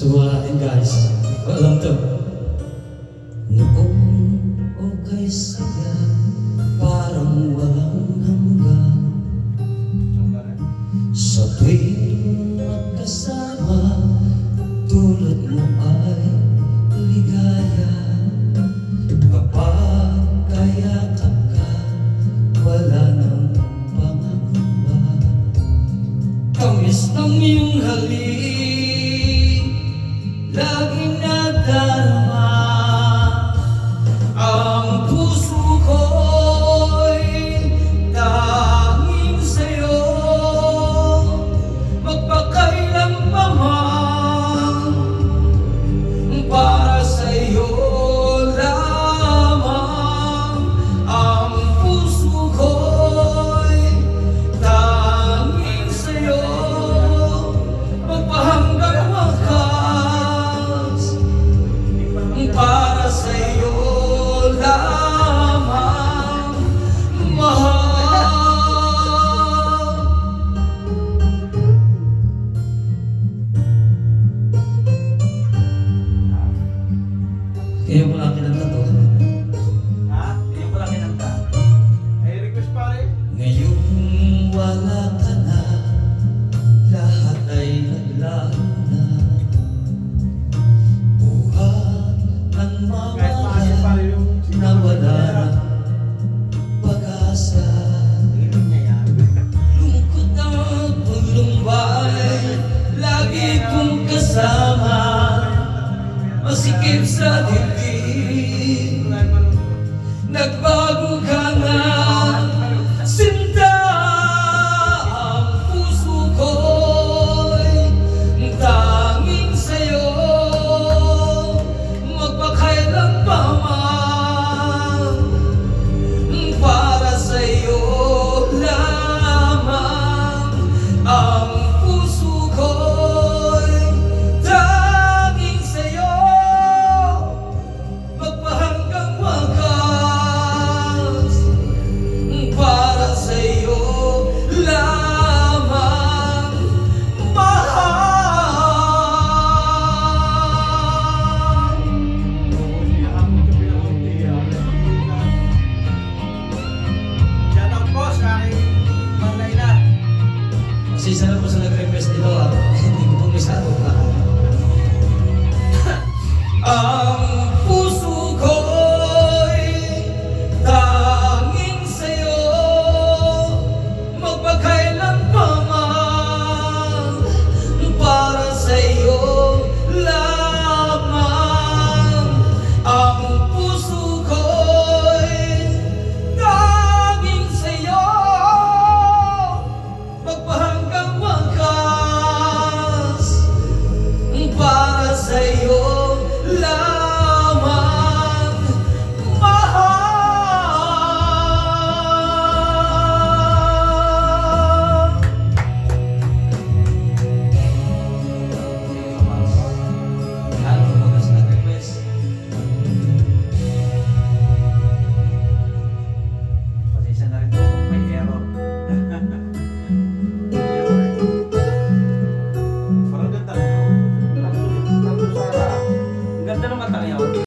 Subukan natin guys. Alam to. Noong okay saya, parang walang hanggan. Sa tuwing magkasama, tulad mo ay ligaya. Kapag kayakap ka, wala nang pangangamba. Tamis ng iyong halik, laging nadarama. Ang puso ko'y tanging sa'yo, magpakailan pa man, para sa'yo lamang. Ang puso ko'y tanging sa'yo, magpahanggang wakas, para sa'yo lamang, mahal. Kaya mo lang kinanta to. Ha? Hindi ko lang kinanta. Ay, request pare. Ngayong wala ka na, lahat ay naglaho na. Buhat ng Kahit maasin mawala, pare yung na wala ng pag-asa. Tingin niya yan. Lungkot at paglumbay, lagi kong kasama, masikip sa dibdib. Nagbago ka na, sinta. Ang puso ko'y tanging sa'yo, magpakailan pa man, para sa'yo lamang. Ang puso ko'y tanging sa'yo, magpahanggang wakas, para sa'yo lamang, mahal. Shout out po sa aking Manlayla. Pasisa na po sa nag-request dito at hindi ko po masyado pa. Ang puso ko'y tanging sa'yo, magpakailan pa man, para sa'yo lamang. Ang puso ko'y tanging sa'yo, magpahanggang wakas, para sa'yo lamang, mahal. Ano po gusto nag-request? Pasensya na rin po kung may error. Parang ganda rin. Ang ganda ng mata niya.